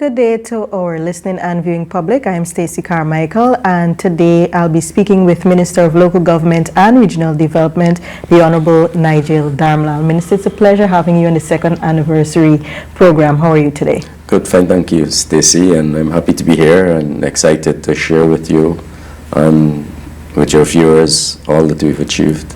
Good day to our listening and viewing public. I am Stacey Carmichael, and today I'll be speaking with Minister of Local Government and Regional Development, the Honorable Nigel Dharamlall. Minister, it's a pleasure having you on the second anniversary program. How are you today? Good, fine, thank you, Stacey, and I'm happy to be here and excited to share with you and with your viewers all that we've achieved.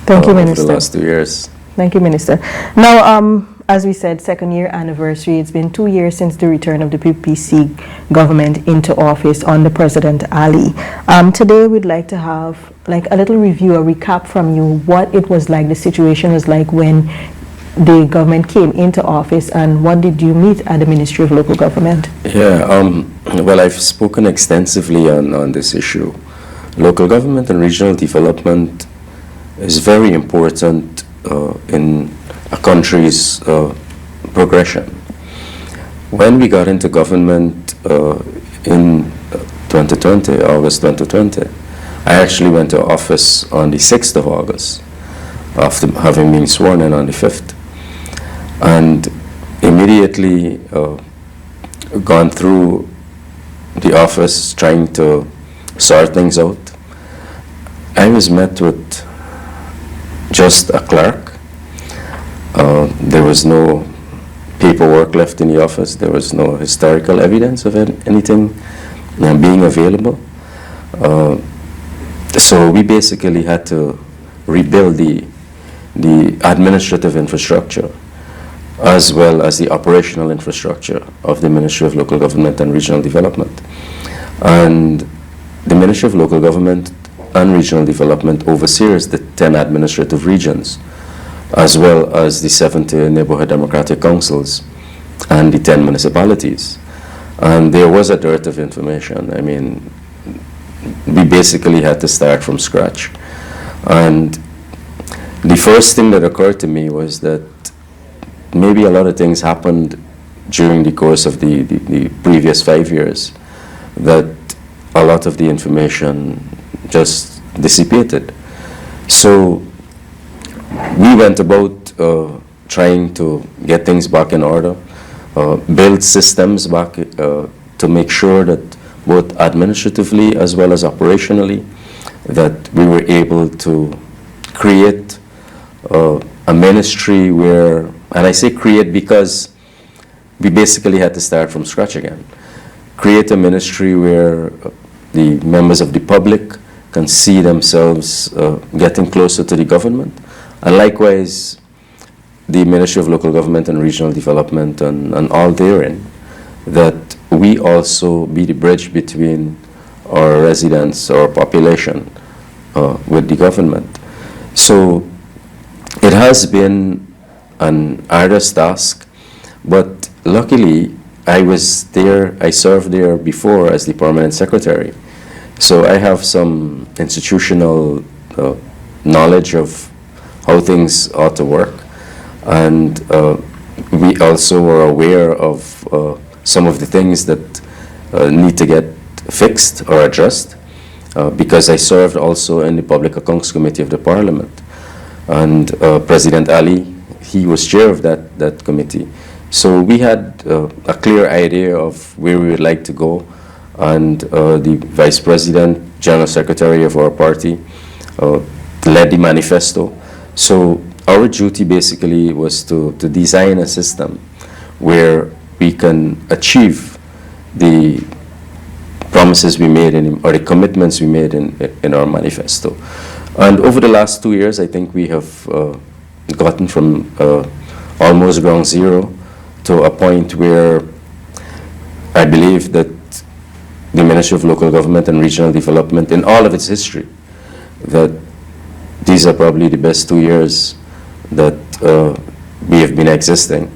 Thank you, Minister. Over the last 2 years. Thank you, Minister. Now, as we said, second year anniversary. It's been 2 years since the return of the PPC government into office under President Ali. Today, we'd like to have like a little review, a recap from you, what it was like, the situation was like when the government came into office, and what did you meet at the Ministry of Local Government? Yeah, well, I've spoken extensively on this issue. Local government and regional development is very important in a country's progression. When we got into government in 2020, August 2020, I actually went to office on the 6th of August after having been sworn in on the 5th. And immediately gone through the office trying to sort things out. I was met with just a clerk. There was no paperwork left in the office. There was no historical evidence of anything being available. So we basically had to rebuild the administrative infrastructure as well as the operational infrastructure of the Ministry of Local Government and Regional Development. And the Ministry of Local Government and Regional Development oversees the 10 administrative regions, as well as the 70 neighborhood democratic councils and the 10 municipalities. And there was a dearth of information. I mean, we basically had to start from scratch. And the first thing that occurred to me was that maybe a lot of things happened during the course of the previous 5 years, that a lot of the information just dissipated. So we went about trying to get things back in order, build systems back to make sure that both administratively as well as operationally that we were able to create a ministry where, and I say create because we basically had to start from scratch again, create a ministry where the members of the public can see themselves getting closer to the government. And likewise, the Ministry of Local Government and Regional Development and all therein, that we also be the bridge between our residents, our population, with the government. So it has been an arduous task, but luckily I was there, I served there before as the permanent secretary. So I have some institutional knowledge of how things ought to work. And we also were aware of some of the things that need to get fixed or addressed, because I served also in the Public Accounts Committee of the Parliament. And President Ali, he was chair of that committee. So we had a clear idea of where we would like to go. And the Vice President, General Secretary of our party, led the manifesto. So our duty basically was to design a system where we can achieve the promises we made or the commitments we made in our manifesto. And over the last 2 years, I think we have gotten from almost ground zero to a point where I believe that the Ministry of Local Government and Regional Development, in all of its history, that these are probably the best 2 years that we have been existing.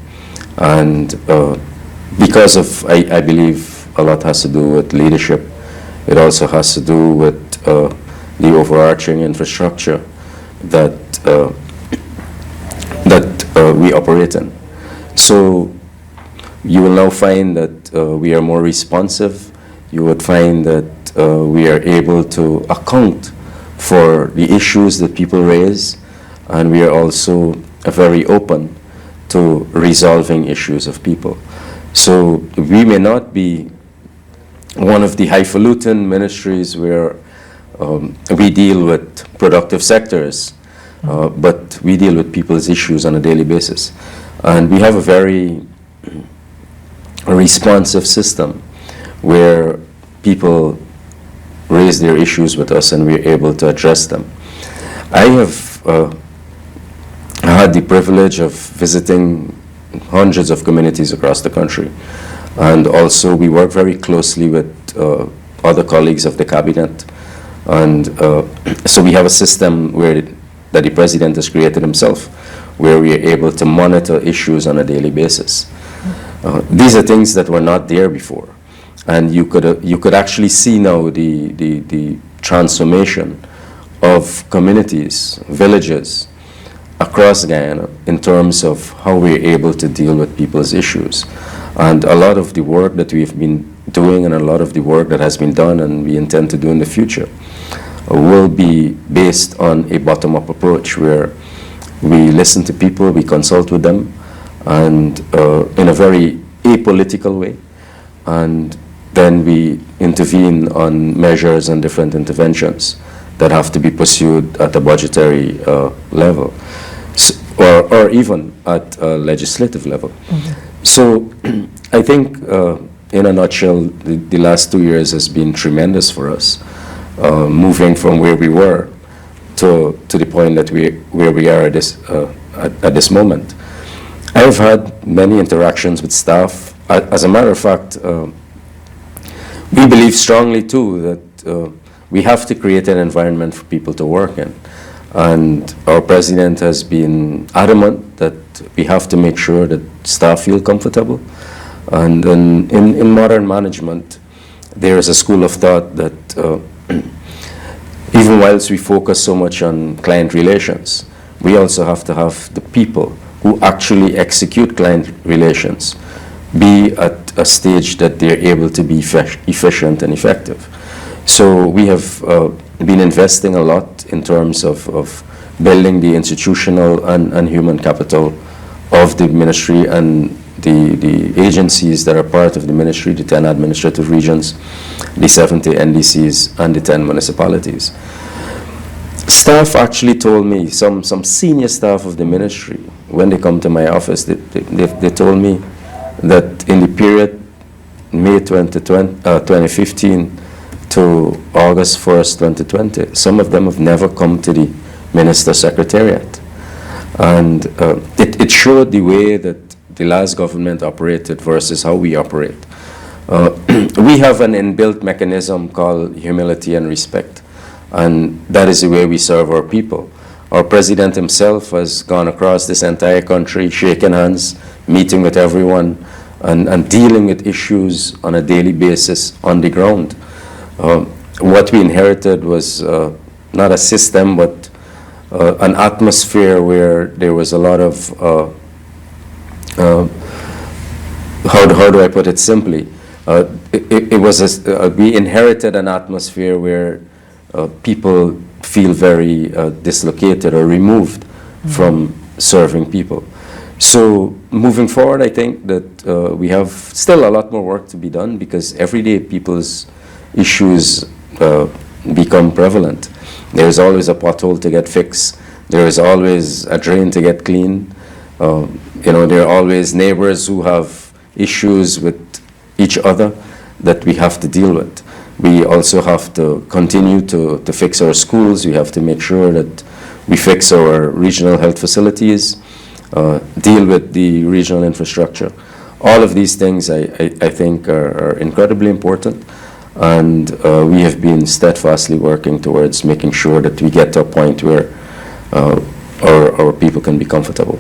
And because of, I believe, a lot has to do with leadership. It also has to do with the overarching infrastructure that we operate in. So you will now find that we are more responsive. You would find that we are able to account for the issues that people raise, and we are also very open to resolving issues of people. So we may not be one of the highfalutin ministries where we deal with productive sectors, but we deal with people's issues on a daily basis. And we have a very responsive system where people raise their issues with us and we're able to address them. I have had the privilege of visiting hundreds of communities across the country, and also we work very closely with other colleagues of the cabinet, and so we have a system that the president has created himself, where we are able to monitor issues on a daily basis. These are things that were not there before, and you could actually see now the transformation of communities, villages across Guyana in terms of how we're able to deal with people's issues. And a lot of the work that we've been doing and a lot of the work that has been done and we intend to do in the future will be based on a bottom-up approach where we listen to people, we consult with them, and in a very apolitical way, and then we intervene on measures and different interventions that have to be pursued at a budgetary level, or even at a legislative level. Mm-hmm. So I think, in a nutshell, the last 2 years has been tremendous for us, moving from where we were to the point that where we are at this moment. I have had many interactions with staff. As a matter of fact, we believe strongly too that we have to create an environment for people to work in. And our president has been adamant that we have to make sure that staff feel comfortable. And in modern management, there is a school of thought that even whilst we focus so much on client relations, we also have to have the people who actually execute client relations be at a stage that they're able to be efficient and effective. So we have been investing a lot in terms of building the institutional and human capital of the ministry and the agencies that are part of the ministry, the 10 administrative regions, the 70 NDCs, and the 10 municipalities. Staff actually told me, some senior staff of the ministry, when they come to my office, they told me that in the period May 2015 to August 1st, 2020, some of them have never come to the Minister's Secretariat. And it showed the way that the last government operated versus how we operate. We have an inbuilt mechanism called humility and respect, and that is the way we serve our people. Our president himself has gone across this entire country, shaking hands, meeting with everyone, and dealing with issues on a daily basis on the ground. What we inherited was not a system, but an atmosphere where there was a lot of, how do I put it simply? We inherited an atmosphere where people feel very dislocated or removed from serving people. So moving forward, I think that we have still a lot more work to be done, because every day people's issues become prevalent. There is always a pothole to get fixed. There is always a drain to get clean. There are always neighbors who have issues with each other that we have to deal with. We also have to continue to fix our schools. We have to make sure that we fix our regional health facilities, deal with the regional infrastructure. All of these things I think are incredibly important, and we have been steadfastly working towards making sure that we get to a point where our people can be comfortable.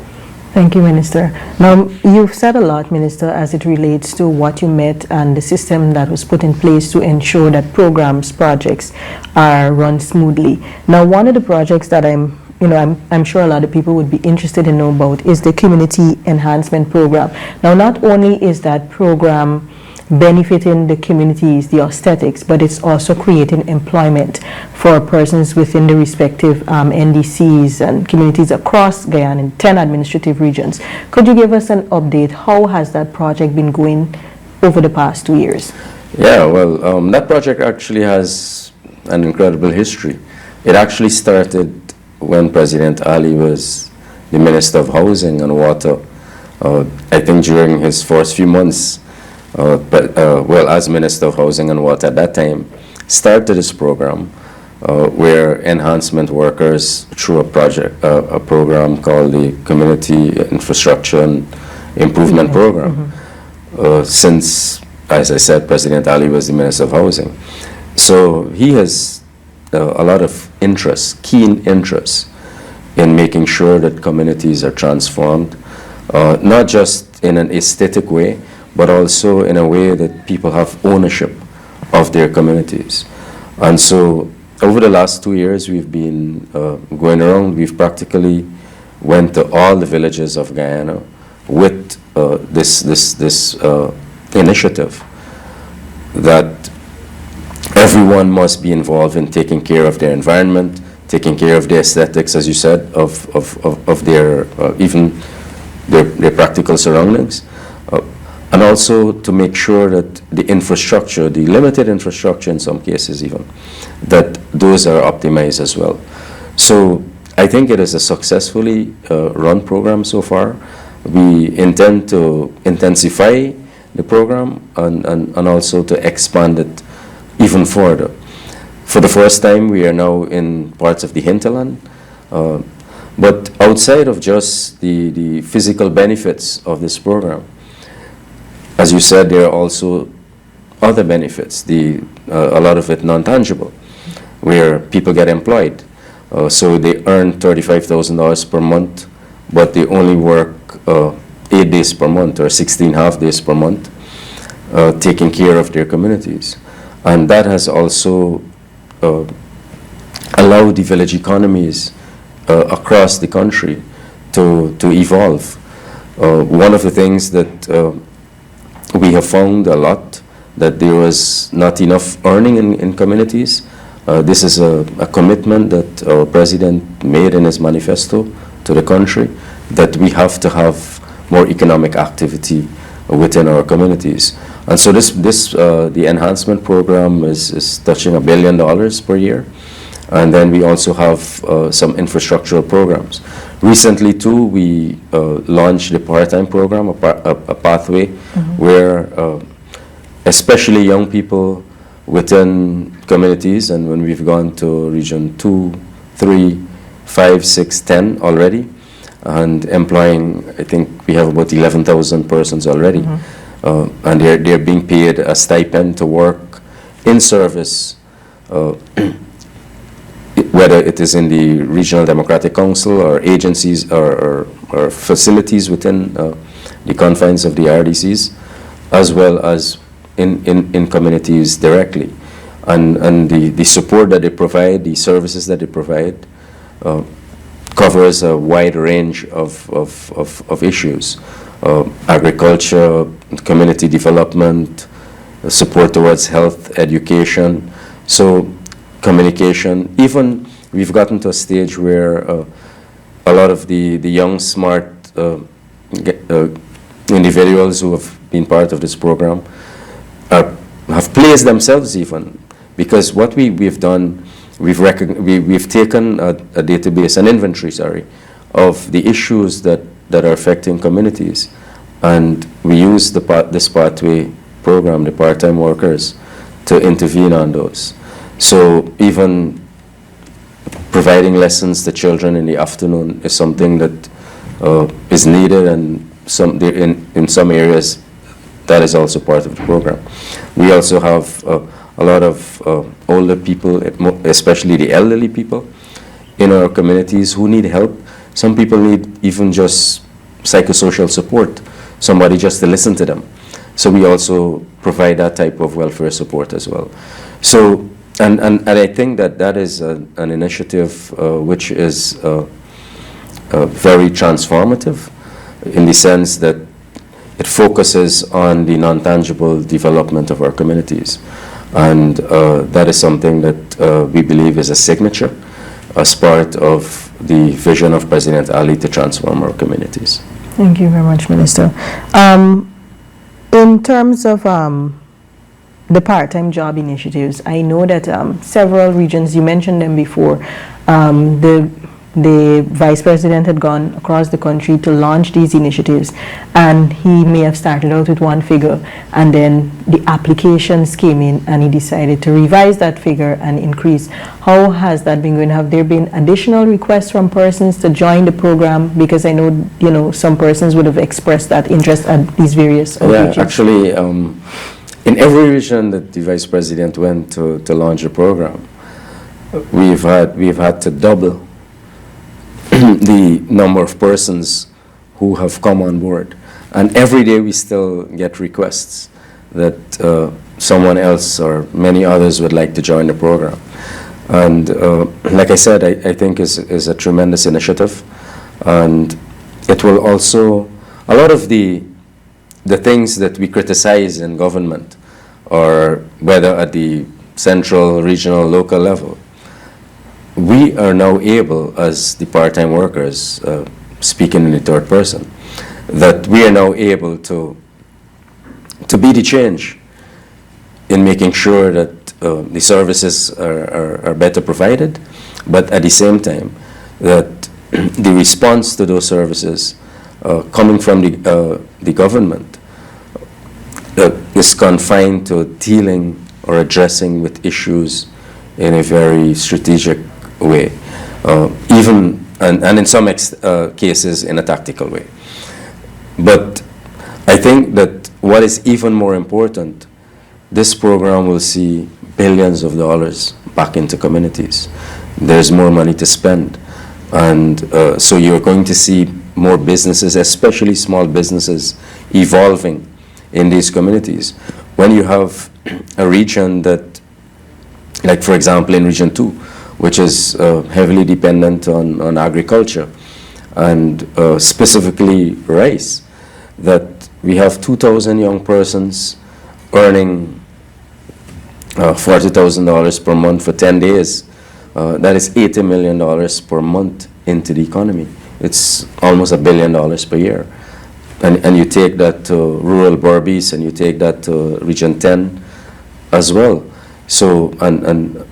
Thank you, Minister. Now, you've said a lot, Minister, as it relates to what you met and the system that was put in place to ensure that programs, projects are run smoothly. Now, one of the projects that I'm sure a lot of people would be interested in know about is the Community Enhancement Program. Now, not only is that program benefiting the communities, the aesthetics, but it's also creating employment for persons within the respective NDCs and communities across Guyana in 10 administrative regions. Could you give us an update? How has that project been going over the past 2 years? Yeah, well, that project actually has an incredible history. It actually started when President Ali was the Minister of Housing and Water. I think during his first few months, as Minister of Housing and Water at that time, started this program where enhancement workers, through a program called the Community Infrastructure and Improvement Program, since, as I said, President Ali was the Minister of Housing. So he has a lot of interest, keen interest, in making sure that communities are transformed, not just in an aesthetic way, but also in a way that people have ownership of their communities. And so over the last 2 years, we've been going around. We've practically went to all the villages of Guyana with this initiative that everyone must be involved in taking care of their environment, taking care of their aesthetics, as you said, of their even their practical surroundings, and also to make sure that the infrastructure, the limited infrastructure in some cases even, that those are optimized as well. So I think it is a successfully run program so far. We intend to intensify the program and also to expand it even further. For the first time, we are now in parts of the hinterland. But outside of just the physical benefits of this program, as you said, there are also other benefits, a lot of it non-tangible, where people get employed. So they earn $35,000 per month, but they only work 8 days per month or 16 half days per month, taking care of their communities. And that has also allowed the village economies across the country to evolve. One of the things that we have found a lot, that there was not enough earning in communities. This is a commitment that our president made in his manifesto to the country, that we have to have more economic activity within our communities. And so the enhancement program is touching $1 billion per year. And then we also have some infrastructural programs. Recently, too, we launched the part-time program, a pathway, where especially young people within communities, and when we've gone to region 2, 3, 5, 6, 10 already, and employing, I think we have about 11,000 persons already. And they're being paid a stipend to work in service, whether it is in the Regional Democratic Council or agencies or facilities within the confines of the RDCs, as well as in communities directly. And the support that they provide, the services that they provide, covers a wide range of issues. Agriculture, community development, support towards health, education, so communication. Even we've gotten to a stage where a lot of the young, smart individuals who have been part of this program have placed themselves even, because what we've done, we've taken a database, an inventory, sorry, of the issues that are affecting communities, and we use this pathway program, the part-time workers, to intervene on those. So even providing lessons to children in the afternoon is something that is needed, and in some areas that is also part of the program. We also have a lot of older people, especially the elderly people in our communities, who need help. Some people need even just psychosocial support, somebody just to listen to them. So we also provide that type of welfare support as well. So, and I think that is an initiative which is very transformative, in the sense that it focuses on the non-tangible development of our communities. And that is something that we believe is a signature as part of the vision of President Ali to transform our communities. Thank you very much, Minister. In terms of the part-time job initiatives, I know that several regions, you mentioned them before, the Vice President had gone across the country to launch these initiatives, and he may have started out with one figure, and then the applications came in and he decided to revise that figure and increase. How has that been going? Have there been additional requests from persons to join the program? Because I know, you know, some persons would have expressed that interest at these various outreaches. Yeah, actually, in every region that the Vice President went to launch the program, we've had to double the number of persons who have come on board. And every day we still get requests that someone else or many others would like to join the program. And like I said, I think is a tremendous initiative. And it will also, a lot of the things that we criticize in government, or whether at the central, regional, local level, we are now able, as the part-time workers, speaking in the third person, that we are now able to be the change in making sure that the services are better provided, but at the same time that the response to those services coming from the government is confined to dealing or addressing with issues in a very strategic way, even and in some cases in a tactical way. But I think that what is even more important, this program will see billions of dollars back into communities. There's more money to spend, and so you're going to see more businesses, especially small businesses, evolving in these communities. When you have a region that, like for example in Region 2, which is heavily dependent on agriculture, and specifically rice, that we have 2,000 young persons earning $40,000 per month for 10 days. That is $80 million per month into the economy. It's almost $1 billion per year. And you take that to rural Berbice, and you take that to Region 10 as well. So, and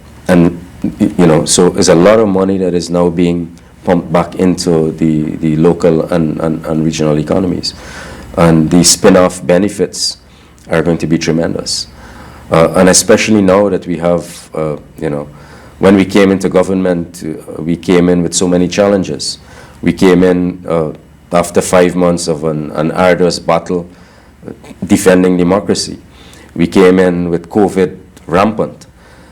you know, so there's a lot of money that is now being pumped back into the local and regional economies. And the spin-off benefits are going to be tremendous. And especially now that we have, you know, when we came into government, we came in with so many challenges. We came in after 5 months of an arduous battle defending democracy. We came in with COVID rampant.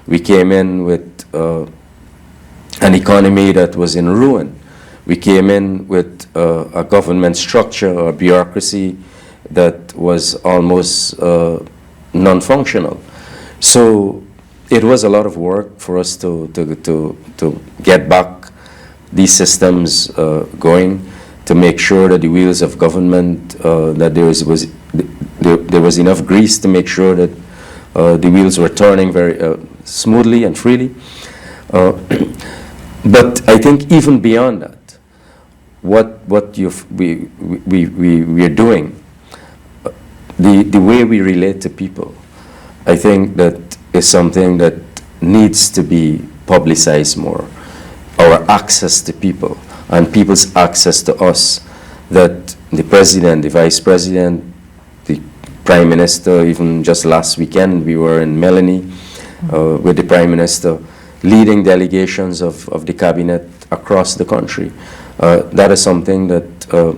We came in with an economy that was in ruin. We came in with a government structure or bureaucracy that was almost non-functional. So it was a lot of work for us to get back these systems going, to make sure that the wheels of government, that there was enough grease to make sure that the wheels were turning very smoothly and freely. But I think even beyond that, what we are doing, the way we relate to people, I think that is something that needs to be publicized more. Our access to people and people's access to us, that the president, the vice president, the prime minister, even just last weekend we were in Melanie with the prime minister, leading delegations of the cabinet across the country. That is something that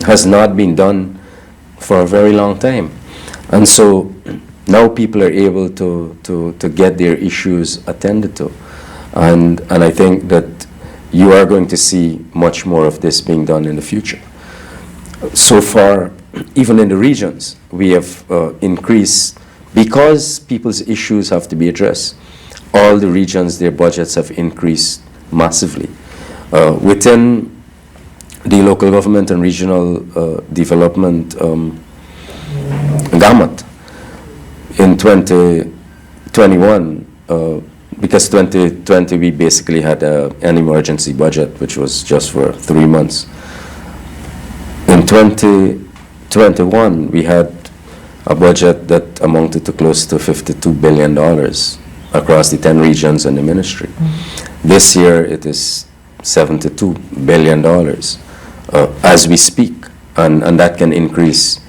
has not been done for a very long time. And so now people are able to get their issues attended to. And I think that you are going to see much more of this being done in the future. So far, even in the regions, we have increased, because people's issues have to be addressed, all the regions, their budgets have increased massively. Within the local government and regional development gamut. In 2021, because 2020 we basically had an emergency budget which was just for 3 months. In 2021 we had a budget that amounted to close to $52 billion across the 10 regions in the ministry. This year it is $72 billion as we speak, and that can increase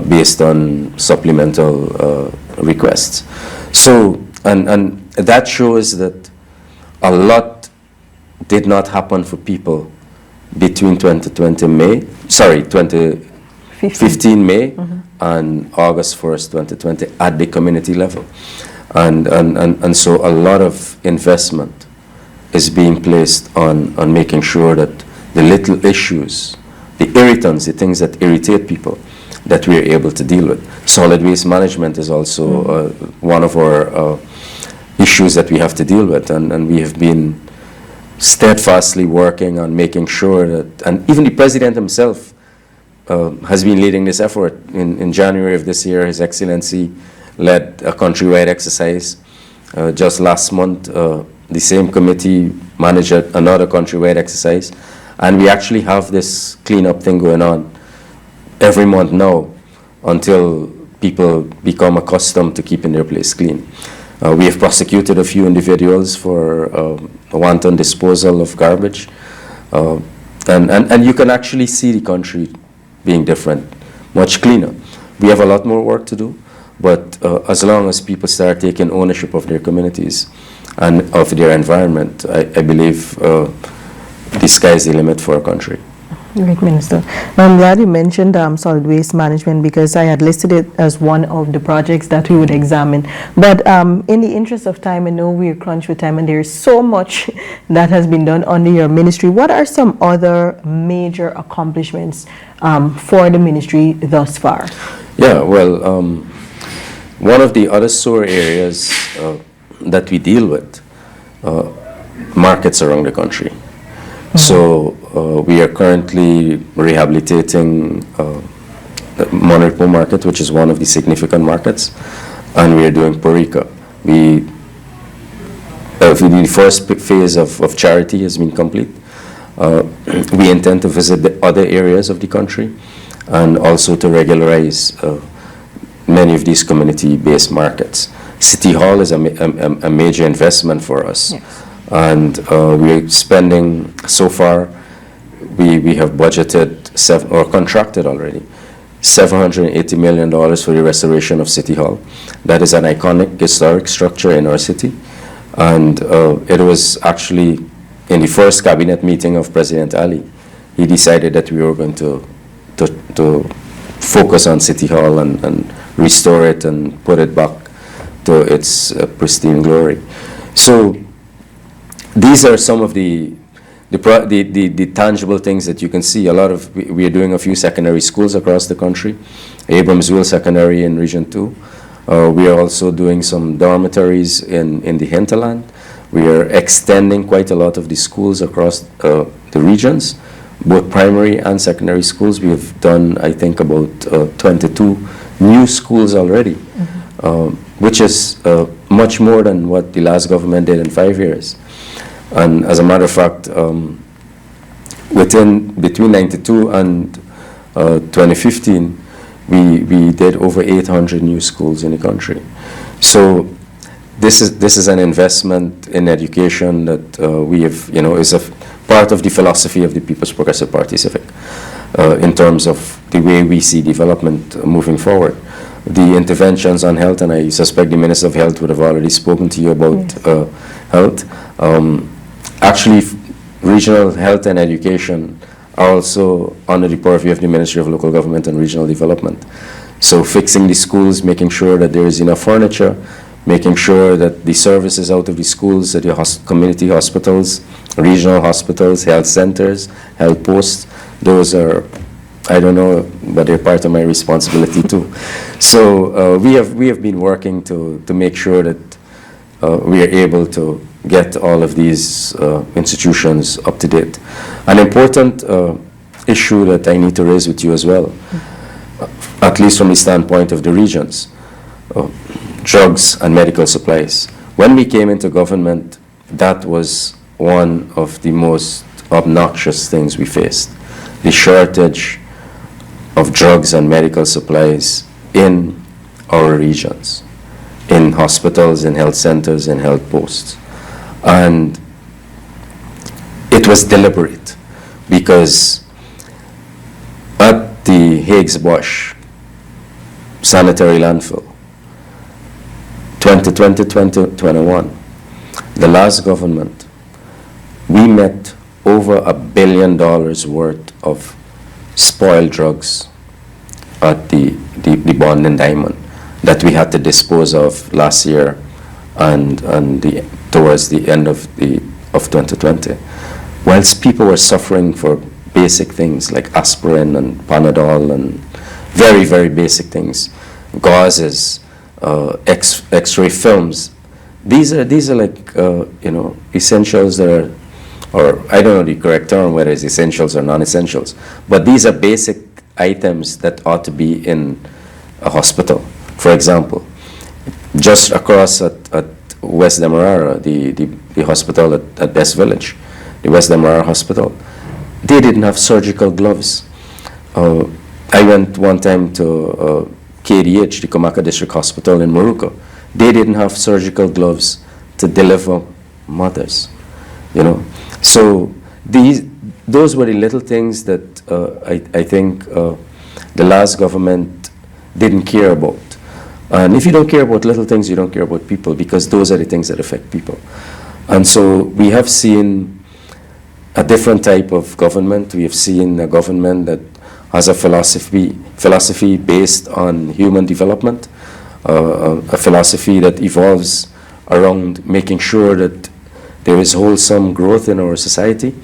based on supplemental requests. So, and that shows that a lot did not happen for people between 2015 May and August 1st, 2020 at the community level. And so a lot of investment is being placed on making sure that the little issues, the irritants, the things that irritate people, that we are able to deal with. Solid waste management is also one of our issues that we have to deal with, and we have been steadfastly working on making sure that, and even the president himself has been leading this effort. In January of this year, His Excellency led a countrywide exercise. Just last month, the same committee managed another countrywide exercise, and we actually have this cleanup thing going on every month now until people become accustomed to keeping their place clean. We have prosecuted a few individuals for wanton disposal of garbage, and you can actually see the country being different, much cleaner. We have a lot more work to do, but as long as people start taking ownership of their communities and of their environment, I believe the sky is the limit for our country. Great, Minister. I'm glad you mentioned solid waste management, because I had listed it as one of the projects that we would examine. But in the interest of time, I know we're crunched with time and there's so much that has been done under your ministry. What are some other major accomplishments for the ministry thus far? Yeah, well, one of the other sore areas that we deal with, markets around the country. So we are currently rehabilitating the Monrepo market, which is one of the significant markets, and we are doing Porica. The first phase of charity has been complete. We intend to visit the other areas of the country and also to regularize many of these community-based markets. City Hall is a major investment for us. Yes. And we're spending, so far, we have budgeted or contracted already $780 million for the restoration of City Hall. That is an iconic historic structure in our city. And it was actually in the first cabinet meeting of President Ali, he decided that we were going to focus on City Hall and restore it and put it back to its pristine glory. So these are some of the tangible things that you can see. We are doing a few secondary schools across the country. Abrams-Will Secondary in Region 2. We are also doing some dormitories in the hinterland. We are extending quite a lot of the schools across the regions, both primary and secondary schools. We have done, I think, about 22 new schools already, which is much more than what the last government did in 5 years. And as a matter of fact, between 92 and 2015, we did over 800 new schools in the country. So this is an investment in education that we have, is a part of the philosophy of the People's Progressive Party Civic in terms of the way we see development moving forward. The interventions on health, and I suspect the Minister of Health would have already spoken to you about health. Actually, regional health and education are also under the purview of the Ministry of Local Government and Regional Development. So fixing the schools, making sure that there is enough furniture, making sure that the services out of the schools, at your community hospitals, regional hospitals, health centers, health posts, those are, I don't know, but they're part of my responsibility too. So we have been working to make sure that we are able to get all of these institutions up to date. An important issue that I need to raise with you as well. at least from the standpoint of the regions, drugs and medical supplies. When we came into government, that was one of the most obnoxious things we faced, the shortage of drugs and medical supplies in our regions, in hospitals, in health centers, in health posts. And it was deliberate because at the Higgs-Bosch sanitary landfill, 2020-2021, the last government, we met over $1 billion worth of spoiled drugs at the Bond and Diamond that we had to dispose of last year and towards the end of 2020. Whilst people were suffering for basic things like aspirin and Panadol and very, very basic things, gauzes, X-ray films. These are like essentials that are, or I don't know the correct term, whether it's essentials or non-essentials, but these are basic items that ought to be in a hospital. For example, just across at West Demerara, the hospital at Best Village, the West Demerara Hospital, they didn't have surgical gloves. I went one time to KDH, the Komaka District Hospital in Moruco. They didn't have surgical gloves to deliver mothers, So those were the little things that I think the last government didn't care about. And if you don't care about little things, you don't care about people, because those are the things that affect people. And so we have seen a different type of government. We have seen a government that has a philosophy based on human development, a philosophy that evolves around making sure that there is wholesome growth in our society.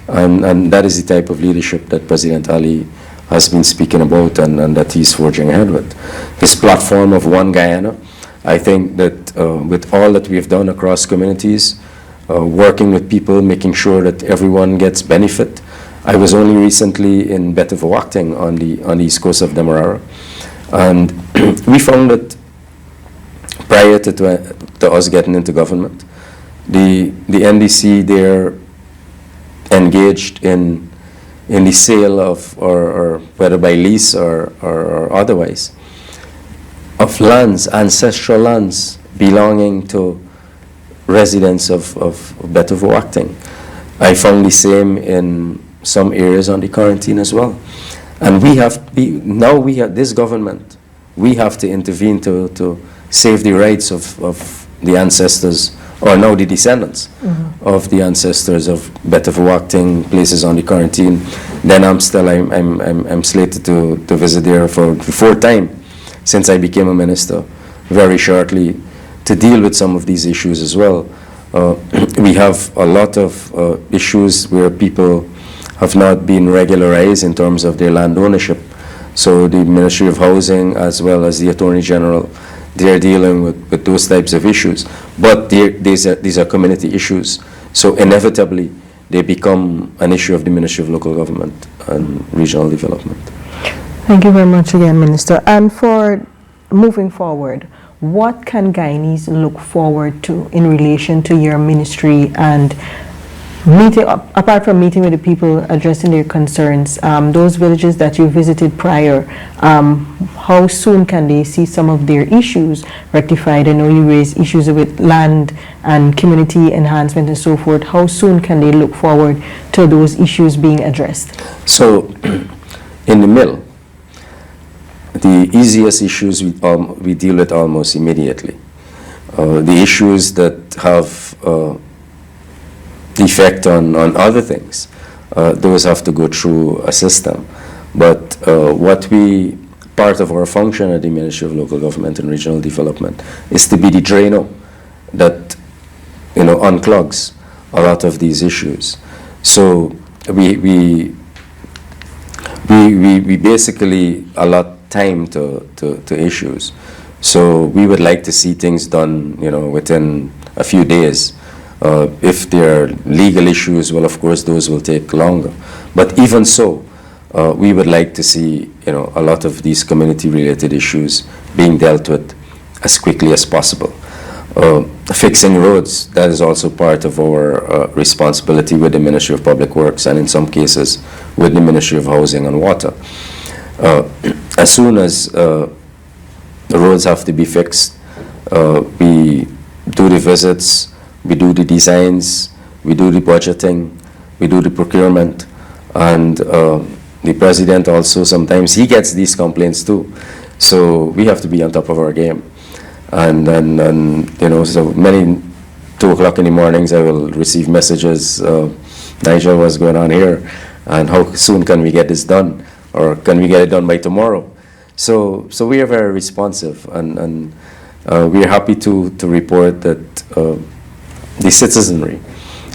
And that is the type of leadership that President Ali has been speaking about and that he's forging ahead with. His platform of One Guyana, I think that with all that we have done across communities, working with people, making sure that everyone gets benefit. I was only recently in 𝐵𝑇𝑉 on the east coast of Demerara, and we found that prior to us getting into government, the NDC there engaged in the sale of, or whether by lease or otherwise, of lands, ancestral lands belonging to residents of 𝐵𝑇𝑉. I found the same in some areas on the quarantine as well. And now we have this government, we have to intervene to save the rights of the ancestors, or now the descendants of the ancestors of 𝐵𝑇𝑉, places on the quarantine. Then I'm slated to visit there for the fourth time since I became a minister, very shortly, to deal with some of these issues as well. We have a lot of issues where people have not been regularized in terms of their land ownership. So the Ministry of Housing, as well as the Attorney General, they're dealing with those types of issues. But these are community issues. So inevitably, they become an issue of the Ministry of Local Government and Regional Development. Thank you very much again, Minister. And for moving forward, what can Guyanese look forward to in relation to your ministry and meeting, apart from meeting with the people, addressing their concerns, those villages that you visited prior, how soon can they see some of their issues rectified? I know you raised issues with land and community enhancement and so forth. How soon can they look forward to those issues being addressed? So, in the mill, the easiest issues we deal with almost immediately. The issues that have effect on other things, those have to go through a system. But part of our function at the Ministry of Local Government and Regional Development is to be the drainer that unclogs a lot of these issues. So we basically allot time to issues. So we would like to see things done, within a few days. If there are legal issues, well, of course, those will take longer. But even so, we would like to see, a lot of these community-related issues being dealt with as quickly as possible. Fixing roads, that is also part of our responsibility with the Ministry of Public Works, and in some cases with the Ministry of Housing and Water. As soon as the roads have to be fixed, we do the visits, we do the designs, we do the budgeting, we do the procurement, and the president also, sometimes he gets these complaints too. So we have to be on top of our game. And then, so many 2 o'clock in the mornings, I will receive messages, Nigel, what's going on here? And how soon can we get this done? Or can we get it done by tomorrow? So we are very responsive, and we are happy to report that the citizenry,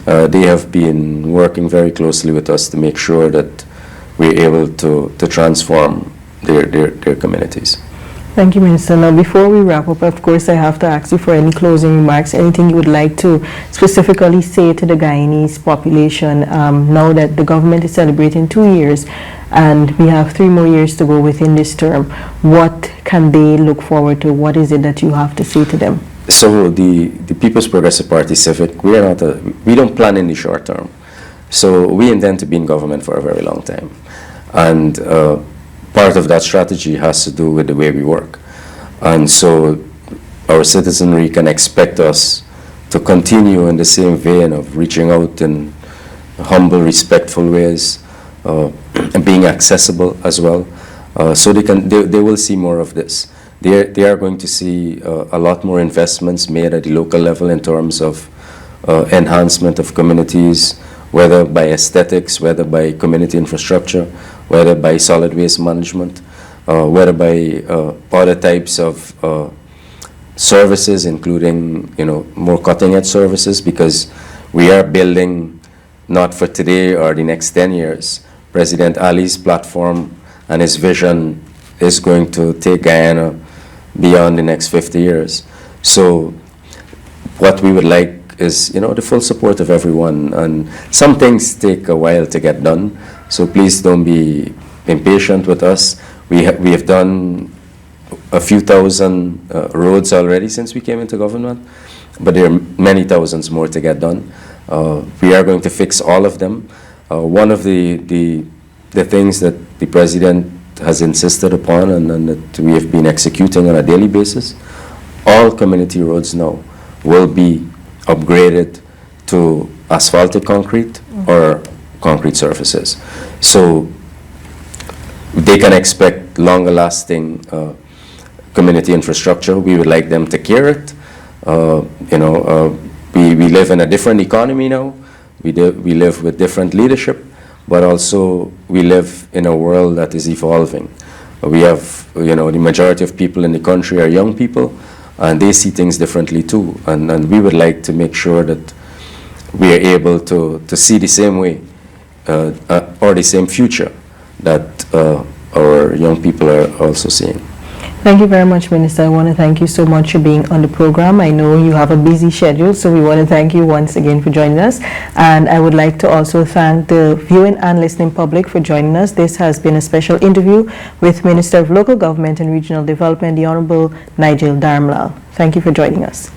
they have been working very closely with us to make sure that we're able to transform their communities. Thank you, Minister. Now, before we wrap up, of course, I have to ask you for any closing remarks, anything you would like to specifically say to the Guyanese population now that the government is celebrating 2 years and we have 3 more years to go within this term. What can they look forward to? What is it that you have to say to them? So the People's Progressive Party Civic, we don't plan in the short term. So we intend to be in government for a very long time. And part of that strategy has to do with the way we work. And so our citizenry can expect us to continue in the same vein of reaching out in humble, respectful ways, and being accessible as well. So they will see more of this. They are going to see a lot more investments made at the local level in terms of enhancement of communities, whether by aesthetics, whether by community infrastructure, whether by solid waste management, whether by other types of services, including more cutting-edge services, because we are building not for today or the next 10 years. President Ali's platform and his vision is going to take Guyana beyond the next 50 years. So what we would like is, the full support of everyone. And some things take a while to get done. So please don't be impatient with us. We have done a few thousand roads already since we came into government, but there are many thousands more to get done. We are going to fix all of them. One of the things that the president has insisted upon and that we have been executing on a daily basis, all community roads now will be upgraded to asphalted concrete or concrete surfaces. So they can expect longer lasting community infrastructure. We would like them to care it. We live in a different economy now. We live with different leadership, but also we live in a world that is evolving. We have, the majority of people in the country are young people, and they see things differently too. And we would like to make sure that we are able to see the same way or the same future that our young people are also seeing. Thank you very much, Minister. I want to thank you so much for being on the program. I know you have a busy schedule, so we want to thank you once again for joining us. And I would like to also thank the viewing and listening public for joining us. This has been a special interview with Minister of Local Government and Regional Development, the Honorable Nigel Dharamlall. Thank you for joining us.